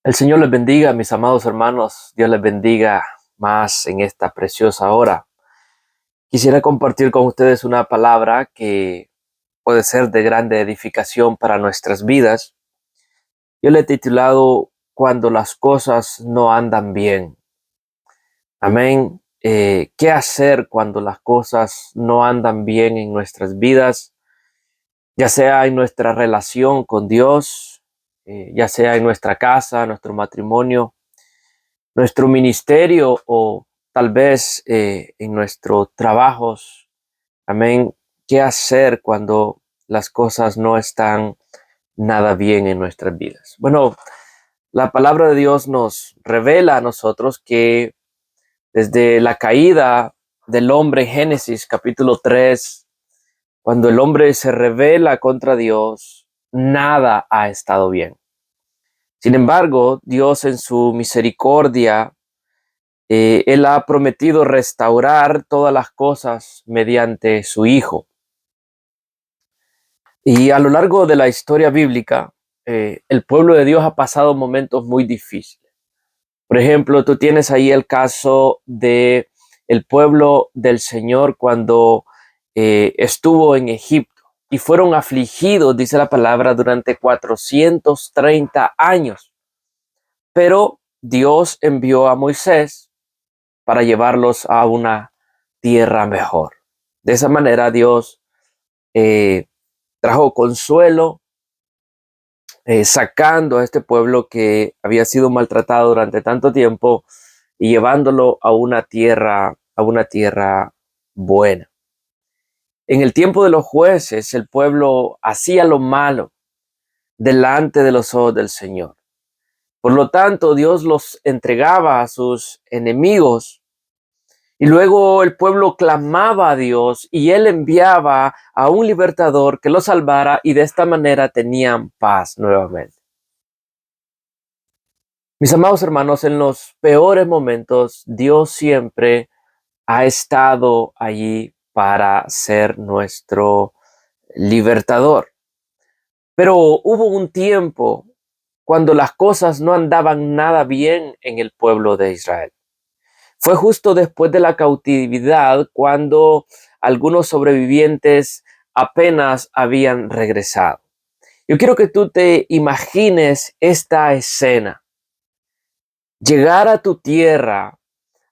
El Señor les bendiga, mis amados hermanos. Dios les bendiga más en esta preciosa hora. Quisiera compartir con ustedes una palabra que puede ser de grande edificación para nuestras vidas. Yo le he titulado Cuando las cosas no andan bien. Amén. ¿Qué hacer cuando las cosas no andan bien en nuestras vidas? Ya sea en nuestra relación con Dios, ya sea en nuestra casa, nuestro matrimonio, nuestro ministerio o tal vez en nuestros trabajos. Amén. ¿Qué hacer cuando las cosas no están nada bien en nuestras vidas? Bueno, la palabra de Dios nos revela a nosotros que desde la caída del hombre en Génesis capítulo 3, cuando el hombre se rebela contra Dios, nada ha estado bien. Sin embargo, Dios en su misericordia, Él ha prometido restaurar todas las cosas mediante su Hijo. Y a lo largo de la historia bíblica, el pueblo de Dios ha pasado momentos muy difíciles. Por ejemplo, tú tienes ahí el caso de el pueblo del Señor cuando estuvo en Egipto y fueron afligidos, dice la palabra, durante 430 años. Pero Dios envió a Moisés para llevarlos a una tierra mejor. De esa manera Dios eh, trajo consuelo, sacando a este pueblo que había sido maltratado durante tanto tiempo y llevándolo a una tierra buena. En el tiempo de los jueces, el pueblo hacía lo malo delante de los ojos del Señor. Por lo tanto, Dios los entregaba a sus enemigos. Y luego el pueblo clamaba a Dios y Él enviaba a un libertador que los salvara y de esta manera tenían paz nuevamente. Mis amados hermanos, en los peores momentos, Dios siempre ha estado allí para ser nuestro libertador. Pero hubo un tiempo cuando las cosas no andaban nada bien en el pueblo de Israel. Fue justo después de la cautividad cuando algunos sobrevivientes apenas habían regresado. Yo quiero que tú te imagines esta escena. Llegar a tu tierra,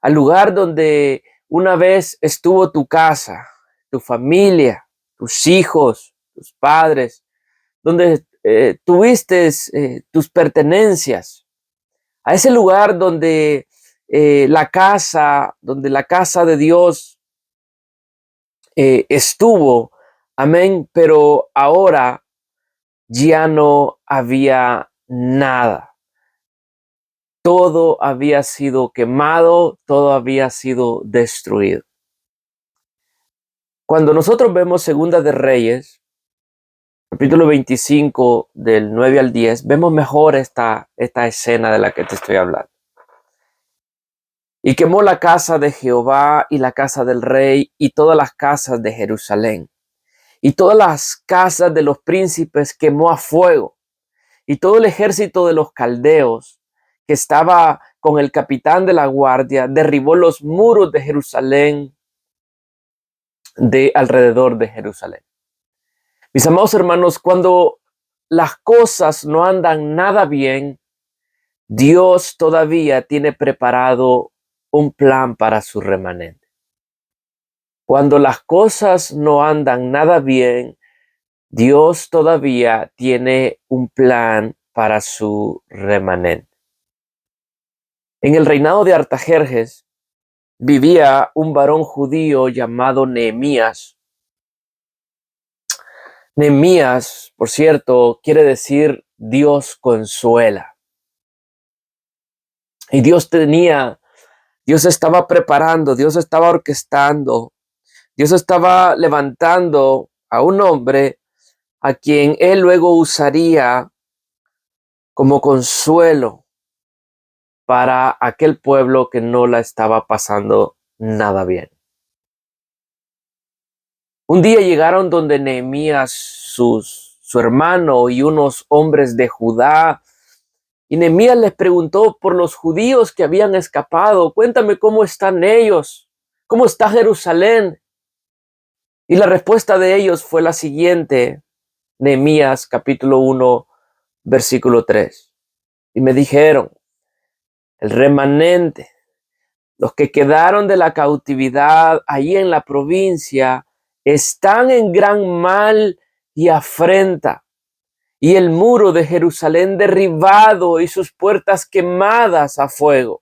al lugar donde una vez estuvo tu casa, tu familia, tus hijos, tus padres, donde tuviste tus pertenencias, a ese lugar donde la casa de Dios estuvo, amén, pero ahora ya no había nada. Todo había sido quemado, todo había sido destruido. Cuando nosotros vemos Segunda de Reyes, capítulo 25, del 9 al 10, vemos mejor esta escena de la que te estoy hablando. Y quemó la casa de Jehová y la casa del rey y todas las casas de Jerusalén. Y todas las casas de los príncipes quemó a fuego. Y todo el ejército de los caldeos que estaba con el capitán de la guardia derribó los muros de Jerusalén, de alrededor de Jerusalén. Mis amados hermanos, cuando las cosas no andan nada bien, Dios todavía tiene preparado un plan para su remanente. Cuando las cosas no andan nada bien, Dios todavía tiene un plan para su remanente. En el reinado de Artajerjes vivía un varón judío llamado Nehemías. Nehemías, por cierto, quiere decir Dios consuela. Y Dios estaba preparando, Dios estaba orquestando, Dios estaba levantando a un hombre a quien él luego usaría como consuelo para aquel pueblo que no la estaba pasando nada bien. Un día llegaron donde Nehemías, su hermano y unos hombres de Judá, Y Nehemías les preguntó por los judíos que habían escapado. Cuéntame cómo están ellos, cómo está Jerusalén. Y la respuesta de ellos fue la siguiente, Nehemías capítulo 1, versículo 3. Y me dijeron, el remanente, los que quedaron de la cautividad ahí en la provincia, están en gran mal y afrenta, y el muro de Jerusalén derribado y sus puertas quemadas a fuego.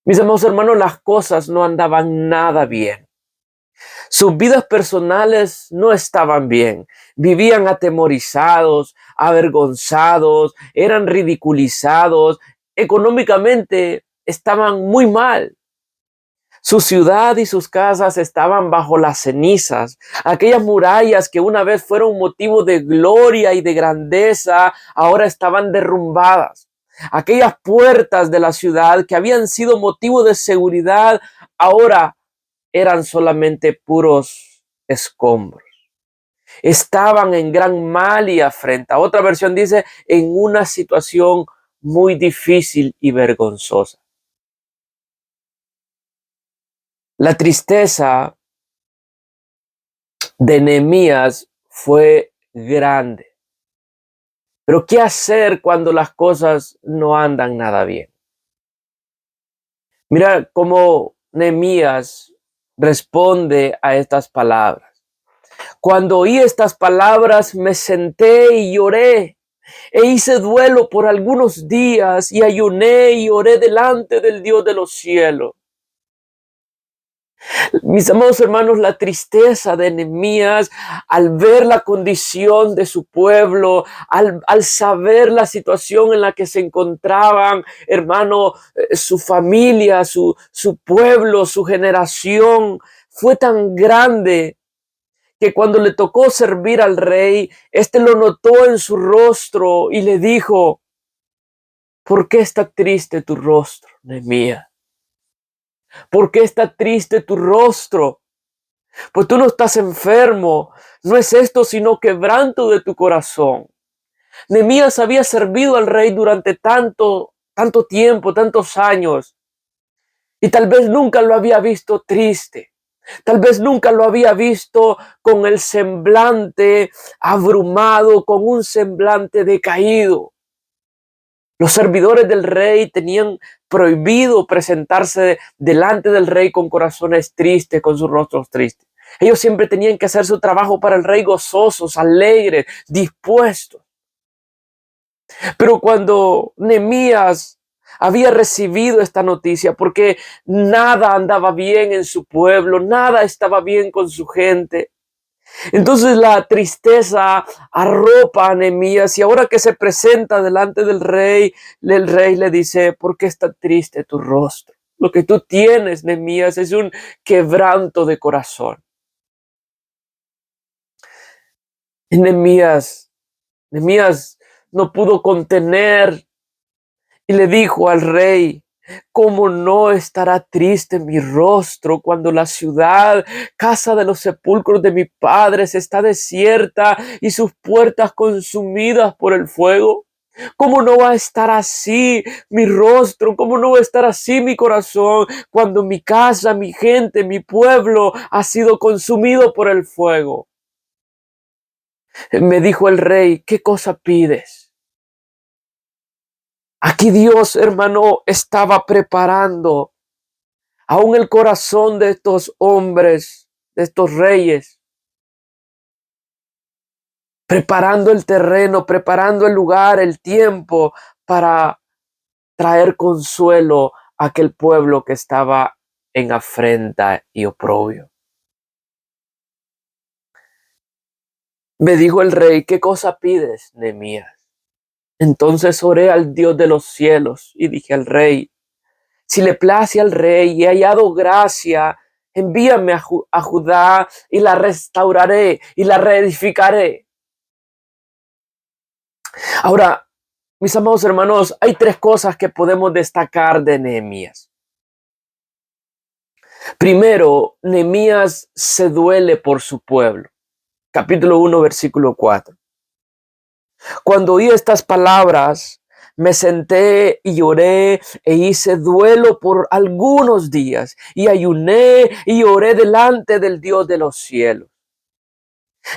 Mis amados hermanos, las cosas no andaban nada bien. Sus vidas personales no estaban bien. Vivían atemorizados, avergonzados, eran ridiculizados. Económicamente estaban muy mal. Su ciudad y sus casas estaban bajo las cenizas. Aquellas murallas que una vez fueron motivo de gloria y de grandeza, ahora estaban derrumbadas. Aquellas puertas de la ciudad que habían sido motivo de seguridad, ahora eran solamente puros escombros. Estaban en gran mal y afrenta. Otra versión dice, en una situación muy difícil y vergonzosa. La tristeza de Nehemías fue grande. Pero ¿qué hacer cuando las cosas no andan nada bien? Mira cómo Nehemías responde a estas palabras. Cuando oí estas palabras me senté y lloré e hice duelo por algunos días y ayuné y oré delante del Dios de los cielos. Mis amados hermanos, la tristeza de Nehemías al ver la condición de su pueblo, al saber la situación en la que se encontraban, hermano, su familia, su pueblo, su generación, fue tan grande que cuando le tocó servir al rey, éste lo notó en su rostro y le dijo, ¿por qué está triste tu rostro, Nehemías? ¿Por qué está triste tu rostro? Pues tú no estás enfermo, no es esto sino quebranto de tu corazón. Nehemías había servido al rey durante tanto tiempo, tantos años, y tal vez nunca lo había visto triste. Tal vez nunca lo había visto con el semblante abrumado, con un semblante decaído. Los servidores del rey tenían prohibido presentarse delante del rey con corazones tristes, con sus rostros tristes. Ellos siempre tenían que hacer su trabajo para el rey gozosos, alegres, dispuestos. Pero cuando Nehemías había recibido esta noticia, porque nada andaba bien en su pueblo, nada estaba bien con su gente, entonces la tristeza arropa a Nehemías y ahora que se presenta delante del rey le dice, ¿por qué está triste tu rostro? Lo que tú tienes, Nehemías, es un quebranto de corazón. Nehemías no pudo contener y le dijo al rey, ¿cómo no estará triste mi rostro cuando la ciudad, casa de los sepulcros de mis padres, está desierta y sus puertas consumidas por el fuego? ¿Cómo no va a estar así mi rostro? ¿Cómo no va a estar así mi corazón cuando mi casa, mi gente, mi pueblo ha sido consumido por el fuego? Me dijo el rey, ¿qué cosa pides? Aquí Dios, hermano, estaba preparando aún el corazón de estos hombres, de estos reyes, preparando el terreno, preparando el lugar, el tiempo para traer consuelo a aquel pueblo que estaba en afrenta y oprobio. Me dijo el rey, ¿qué cosa pides, Nehemías? Entonces oré al Dios de los cielos y dije al rey, si le place al rey y he hallado gracia, envíame a Judá y la restauraré y la reedificaré. Ahora, mis amados hermanos, hay tres cosas que podemos destacar de Nehemías. Primero, Nehemías se duele por su pueblo. Capítulo 1, versículo 4. Cuando oí estas palabras, Me senté y lloré e hice duelo por algunos días y ayuné y oré delante del Dios de los cielos.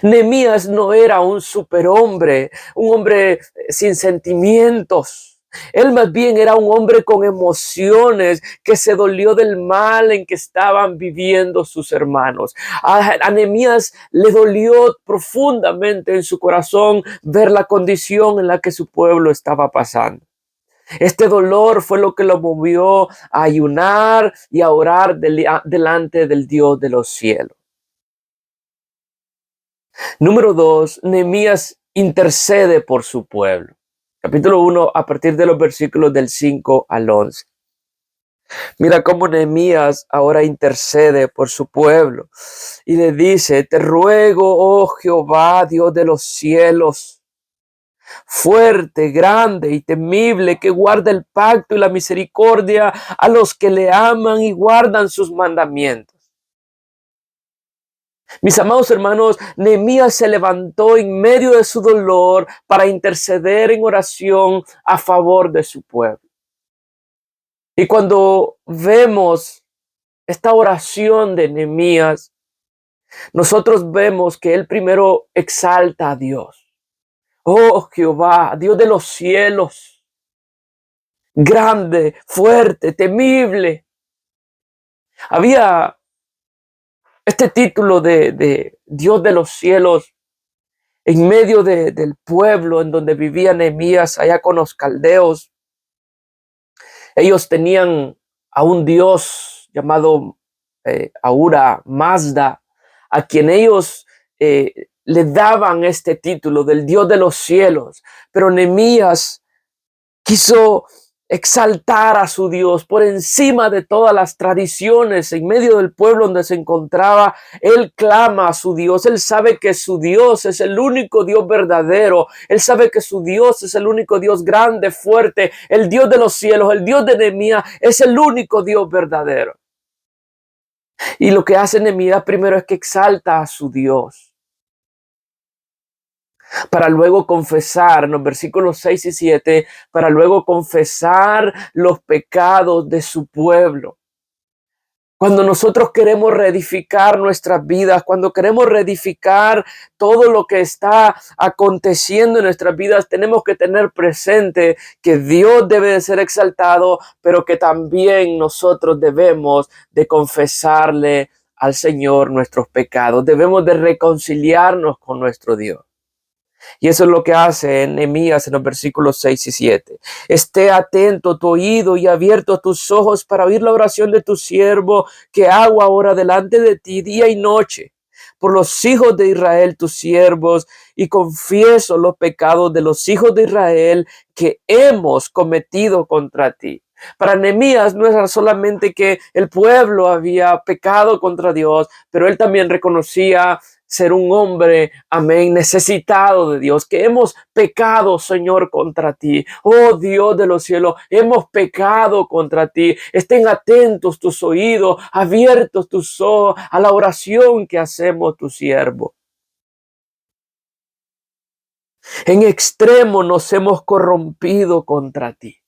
Nehemías no era un superhombre, un hombre sin sentimientos. Él más bien era un hombre con emociones que se dolió del mal en que estaban viviendo sus hermanos. A Nehemías le dolió profundamente en su corazón ver la condición en la que su pueblo estaba pasando. Este dolor fue lo que lo movió a ayunar y a orar delante del Dios de los cielos. Número 2, Nehemías intercede por su pueblo. Capítulo 1, a partir de los versículos del 5 al 11. Mira cómo Nehemías ahora intercede por su pueblo y le dice: te ruego, oh Jehová, Dios de los cielos, fuerte, grande y temible, que guarda el pacto y la misericordia a los que le aman y guardan sus mandamientos. Mis amados hermanos, Nehemías se levantó en medio de su dolor para interceder en oración a favor de su pueblo. Y cuando vemos esta oración de Nehemías, nosotros vemos que él primero exalta a Dios. Oh Jehová, Dios de los cielos, grande, fuerte, temible. Había este título de Dios de los cielos en medio del pueblo en donde vivía Nehemías, allá con los caldeos. Ellos tenían a un dios llamado Ahura Mazda, a quien ellos le daban este título del Dios de los cielos. Pero Nehemías quiso exaltar a su Dios por encima de todas las tradiciones. En medio del pueblo donde se encontraba, él clama a su Dios. Él sabe que su Dios es el único Dios verdadero. Él sabe que su Dios es el único Dios grande, fuerte, el Dios de los cielos. El Dios de Nehemías es el único Dios verdadero. Y lo que hace Nehemías primero es que exalta a su Dios, para luego confesar, en los versículos 6 y 7, para luego confesar los pecados de su pueblo. Cuando nosotros queremos reedificar nuestras vidas, cuando queremos reedificar todo lo que está aconteciendo en nuestras vidas, tenemos que tener presente que Dios debe de ser exaltado, pero que también nosotros debemos de confesarle al Señor nuestros pecados. Debemos de reconciliarnos con nuestro Dios. Y eso es lo que hace Nehemías en los versículos 6 y 7. Esté atento tu oído y abierto tus ojos para oír la oración de tu siervo que hago ahora delante de ti día y noche por los hijos de Israel, tus siervos, y confieso los pecados de los hijos de Israel que hemos cometido contra ti. Para Nehemías no era solamente que el pueblo había pecado contra Dios, pero él también reconocía ser un hombre, amén, necesitado de Dios, que hemos pecado, Señor, contra ti. Oh Dios de los cielos, hemos pecado contra ti. Estén atentos tus oídos, abiertos tus ojos a la oración que hacemos tu siervo. En extremo nos hemos corrompido contra ti.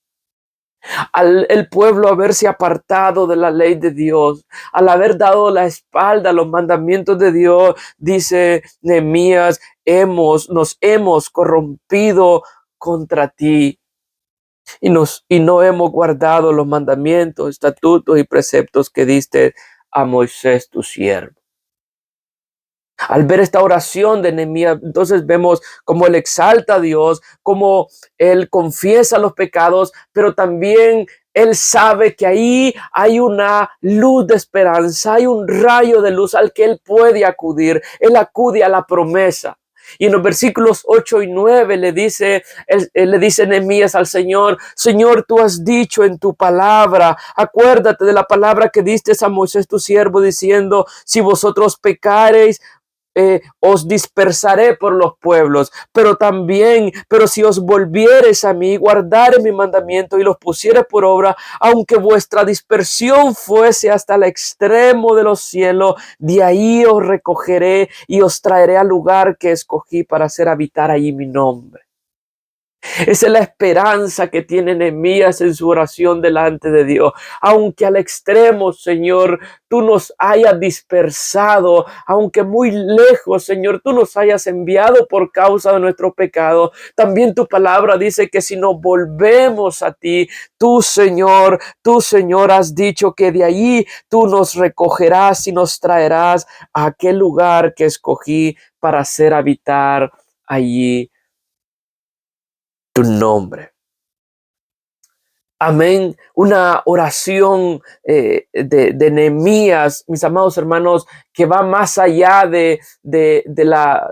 Al el pueblo haberse apartado de la ley de Dios, al haber dado la espalda a los mandamientos de Dios, dice Nehemías, nos hemos corrompido contra ti y no hemos guardado los mandamientos, estatutos y preceptos que diste a Moisés tu siervo. Al ver esta oración de Nehemías, entonces vemos cómo él exalta a Dios, cómo él confiesa los pecados, pero también él sabe que ahí hay una luz de esperanza, hay un rayo de luz al que él puede acudir. Él acude a la promesa. Y en los versículos 8 y 9 le dice Nehemías al Señor: Señor, tú has dicho en tu palabra, acuérdate de la palabra que diste a Moisés tu siervo, diciendo: si vosotros pecareis, os dispersaré por los pueblos, pero si os volviereis a mí, guardaré mi mandamiento y los pusiere por obra, aunque vuestra dispersión fuese hasta el extremo de los cielos, de ahí os recogeré y os traeré al lugar que escogí para hacer habitar allí mi nombre. Esa es la esperanza que tiene Nehemías en su oración delante de Dios. Aunque al extremo, Señor, tú nos hayas dispersado, aunque muy lejos, Señor, tú nos hayas enviado por causa de nuestro pecado. También tu palabra dice que si nos volvemos a ti, tú, Señor, has dicho que de allí tú nos recogerás y nos traerás a aquel lugar que escogí para hacer habitar allí tu nombre. Amén. Una oración de Nehemías, mis amados hermanos, que va más allá de la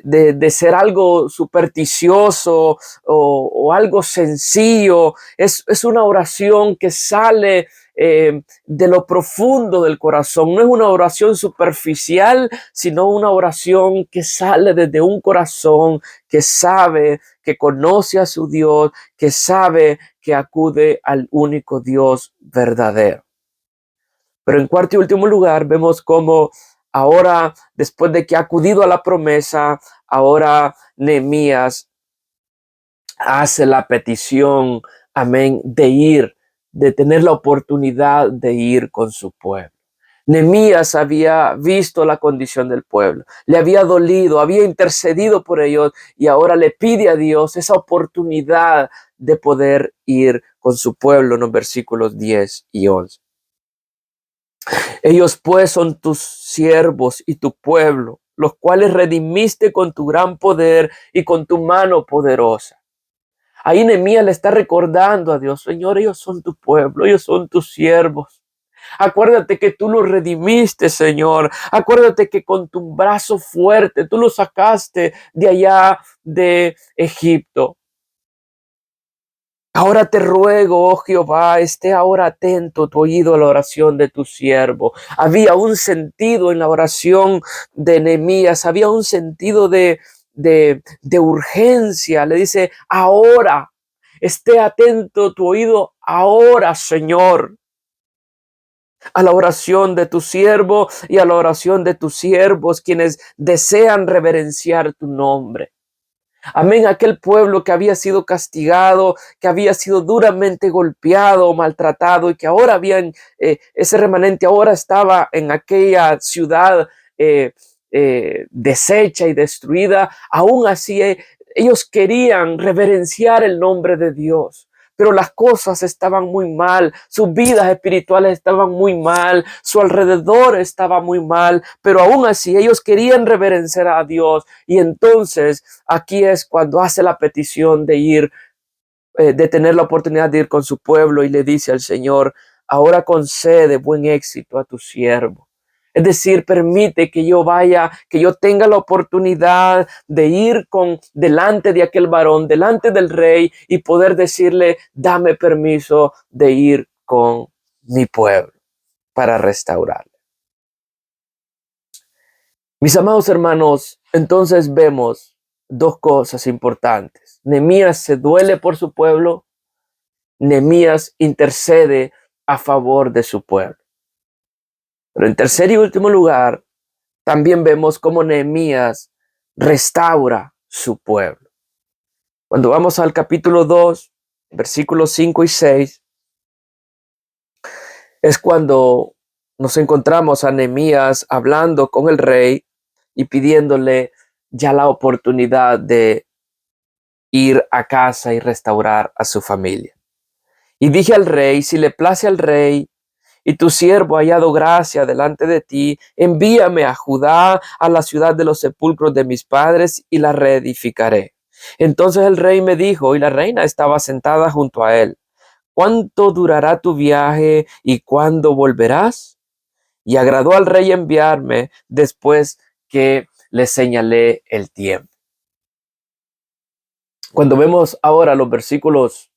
de ser algo supersticioso o algo sencillo. Es una oración que sale de lo profundo del corazón. No es una oración superficial, sino una oración que sale desde un corazón que sabe, que conoce a su Dios, que sabe que acude al único Dios verdadero. Pero en cuarto y último lugar, vemos cómo ahora, después de que ha acudido a la promesa, ahora Nehemías hace la petición, amén, de tener la oportunidad de ir con su pueblo. Nehemías había visto la condición del pueblo, le había dolido, había intercedido por ellos y ahora le pide a Dios esa oportunidad de poder ir con su pueblo en los versículos 10 y 11. Ellos pues son tus siervos y tu pueblo, los cuales redimiste con tu gran poder y con tu mano poderosa. Ahí Nehemías le está recordando a Dios, Señor, ellos son tu pueblo, ellos son tus siervos. Acuérdate que tú los redimiste, Señor. Acuérdate que con tu brazo fuerte tú los sacaste de allá de Egipto. Ahora te ruego, oh Jehová, esté ahora atento tu oído a la oración de tu siervo. Había un sentido en la oración de Nehemías, había un sentido de urgencia. Le dice, ahora, esté atento tu oído ahora, Señor, a la oración de tu siervo y a la oración de tus siervos, quienes desean reverenciar tu nombre. Amén, aquel pueblo que había sido castigado, que había sido duramente golpeado, maltratado y que ahora ese remanente ahora estaba en aquella ciudad deshecha y destruida. Aún así, ellos querían reverenciar el nombre de Dios. Pero las cosas estaban muy mal, sus vidas espirituales estaban muy mal, su alrededor estaba muy mal, pero aún así ellos querían reverenciar a Dios. Y entonces aquí es cuando hace la petición de ir, de tener la oportunidad de ir con su pueblo y le dice al Señor, ahora concede buen éxito a tu siervo. Es decir, permite que yo vaya, que yo tenga la oportunidad de ir delante de aquel varón, delante del rey y poder decirle, dame permiso de ir con mi pueblo para restaurarle. Mis amados hermanos, entonces vemos dos cosas importantes. Nehemías se duele por su pueblo, Nehemías intercede a favor de su pueblo. Pero en tercer y último lugar, también vemos cómo Nehemías restaura su pueblo. Cuando vamos al capítulo 2, versículos 5 y 6, es cuando nos encontramos a Nehemías hablando con el rey y pidiéndole ya la oportunidad de ir a casa y restaurar a su familia. Y dije al rey, si le place al rey y tu siervo ha hallado gracia delante de ti, envíame a Judá, a la ciudad de los sepulcros de mis padres, y la reedificaré. Entonces el rey me dijo, y la reina estaba sentada junto a él, ¿cuánto durará tu viaje y cuándo volverás? Y agradó al rey enviarme después que le señalé el tiempo. Cuando vemos ahora los versículos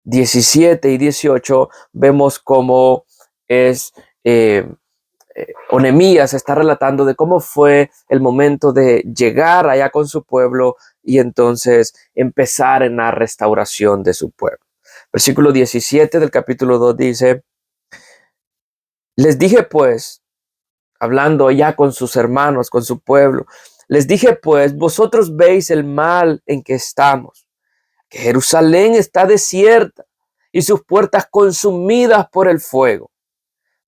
17 y 18, vemos cómo es Nehemías está relatando de cómo fue el momento de llegar allá con su pueblo y entonces empezar en la restauración de su pueblo. Versículo 17 del capítulo 2 dice, les dije pues, hablando ya con sus hermanos, con su pueblo, Les dije pues, vosotros veis el mal en que estamos, que Jerusalén está desierta y sus puertas consumidas por el fuego.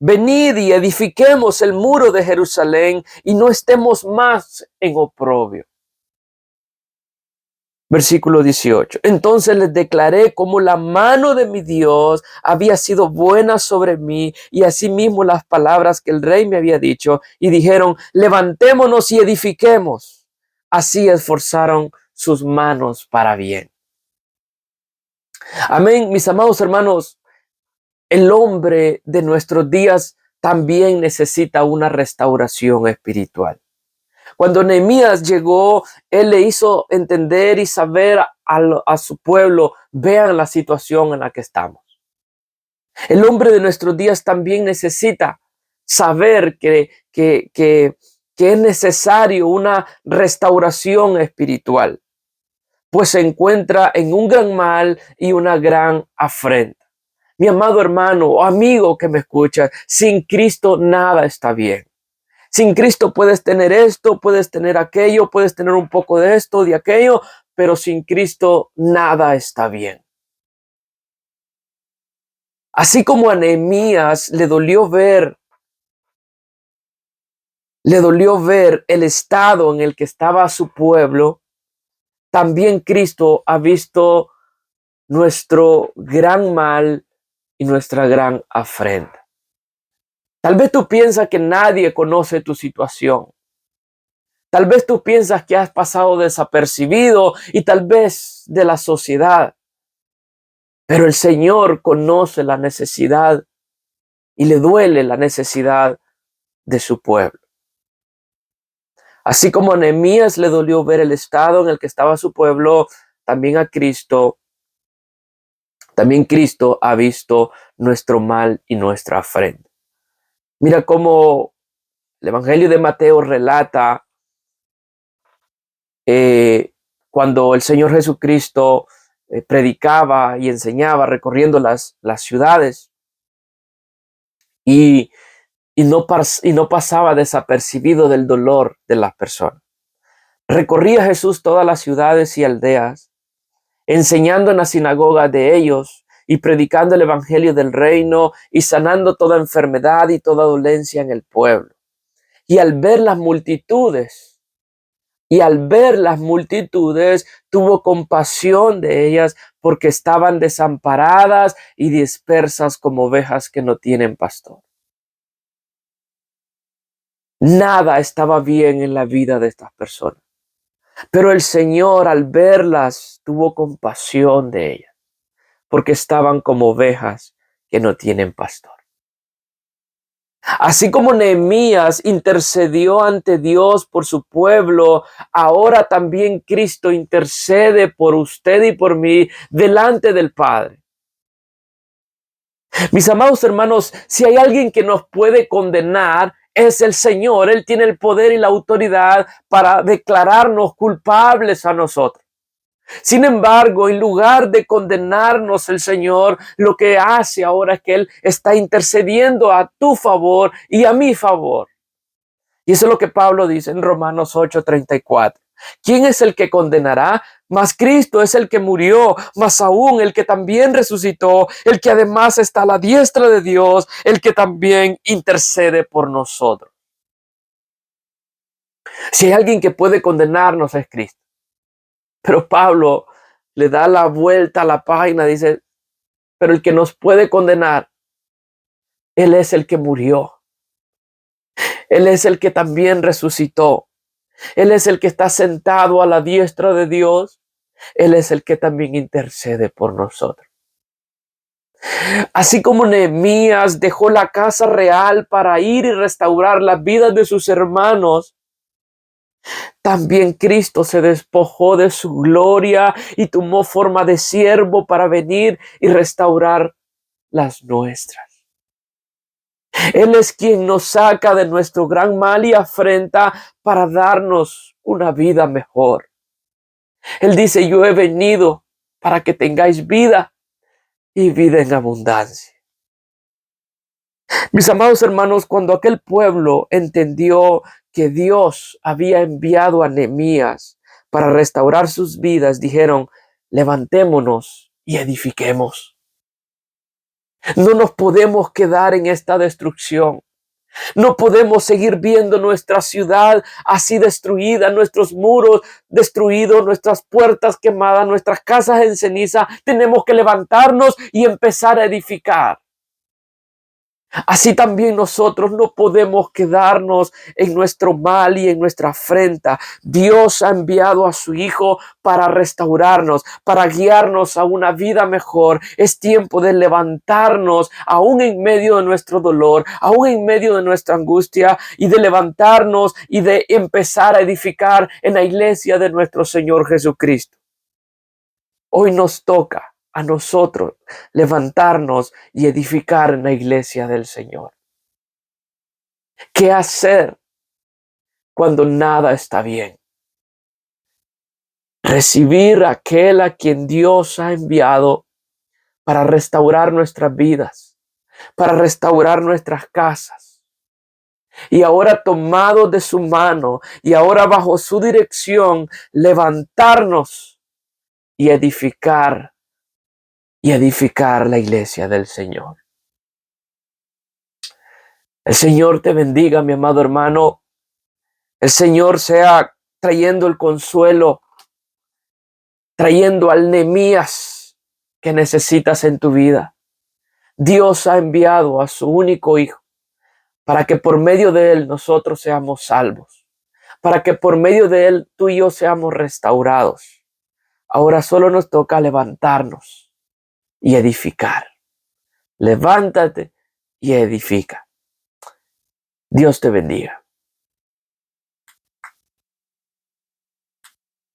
Venid y edifiquemos el muro de Jerusalén y no estemos más en oprobio. Versículo 18. Entonces les declaré cómo la mano de mi Dios había sido buena sobre mí y asimismo las palabras que el rey me había dicho, y dijeron, levantémonos y edifiquemos. Así esforzaron sus manos para bien. Amén, mis amados hermanos. El hombre de nuestros días también necesita una restauración espiritual. Cuando Nehemías llegó, él le hizo entender y saber a su pueblo, vean la situación en la que estamos. El hombre de nuestros días también necesita saber que es necesario una restauración espiritual, pues se encuentra en un gran mal y una gran afrenta. Mi amado hermano o amigo que me escucha, sin Cristo nada está bien. Sin Cristo puedes tener esto, puedes tener aquello, puedes tener un poco de esto, de aquello, pero sin Cristo nada está bien. Así como a Nehemías le dolió ver el estado en el que estaba su pueblo, también Cristo ha visto nuestro gran mal y nuestra gran afrenta. Tal vez tú piensas que nadie conoce tu situación. Tal vez tú piensas que has pasado desapercibido y tal vez de la sociedad. Pero el Señor conoce la necesidad y le duele la necesidad de su pueblo. Así como a Nehemías le dolió ver el estado en el que estaba su pueblo, también Cristo ha visto nuestro mal y nuestra afrenta. Mira cómo el Evangelio de Mateo relata cuando el Señor Jesucristo predicaba y enseñaba recorriendo las ciudades y no pasaba desapercibido del dolor de las personas. Recorría Jesús todas las ciudades y aldeas, enseñando en las sinagogas de ellos y predicando el evangelio del reino y sanando toda enfermedad y toda dolencia en el pueblo. Y al ver las multitudes, tuvo compasión de ellas porque estaban desamparadas y dispersas como ovejas que no tienen pastor. Nada estaba bien en la vida de estas personas. Pero el Señor, al verlas, tuvo compasión de ellas, porque estaban como ovejas que no tienen pastor. Así como Nehemías intercedió ante Dios por su pueblo, ahora también Cristo intercede por usted y por mí delante del Padre. Mis amados hermanos, si hay alguien que nos puede condenar, es el Señor. Él tiene el poder y la autoridad para declararnos culpables a nosotros. Sin embargo, en lugar de condenarnos el Señor, lo que hace ahora es que Él está intercediendo a tu favor y a mi favor. Y eso es lo que Pablo dice en Romanos 8:34. ¿Quién es el que condenará? Mas Cristo es el que murió, más aún el que también resucitó, el que además está a la diestra de Dios, el que también intercede por nosotros. Si hay alguien que puede condenarnos es Cristo. Pero Pablo le da la vuelta a la página, dice, pero el que nos puede condenar, Él es el que murió. Él es el que también resucitó. Él es el que está sentado a la diestra de Dios. Él es el que también intercede por nosotros. Así como Nehemías dejó la casa real para ir y restaurar las vidas de sus hermanos, también Cristo se despojó de su gloria y tomó forma de siervo para venir y restaurar las nuestras. Él es quien nos saca de nuestro gran mal y afrenta para darnos una vida mejor. Él dice, yo he venido para que tengáis vida y vida en abundancia. Mis amados hermanos, cuando aquel pueblo entendió que Dios había enviado a Nehemías para restaurar sus vidas, dijeron: levantémonos y edifiquemos. No nos podemos quedar en esta destrucción. No podemos seguir viendo nuestra ciudad así destruida, nuestros muros destruidos, nuestras puertas quemadas, nuestras casas en ceniza. Tenemos que levantarnos y empezar a edificar. Así también nosotros no podemos quedarnos en nuestro mal y en nuestra afrenta. Dios ha enviado a su Hijo para restaurarnos, para guiarnos a una vida mejor. Es tiempo de levantarnos aún en medio de nuestro dolor, aún en medio de nuestra angustia, y de levantarnos y de empezar a edificar en la iglesia de nuestro Señor Jesucristo. Hoy nos toca a nosotros levantarnos y edificar en la iglesia del Señor. ¿Qué hacer cuando nada está bien? Recibir a aquel a quien Dios ha enviado para restaurar nuestras vidas, para restaurar nuestras casas. Y ahora, tomados de su mano y ahora bajo su dirección, levantarnos y edificar la iglesia del Señor. El Señor te bendiga, mi amado hermano. El Señor sea trayendo el consuelo, trayendo al Nehemías que necesitas en tu vida. Dios ha enviado a su único Hijo para que por medio de él nosotros seamos salvos, para que por medio de él tú y yo seamos restaurados. Ahora solo nos toca levantarnos y edificar. Levántate y edifica. Dios te bendiga.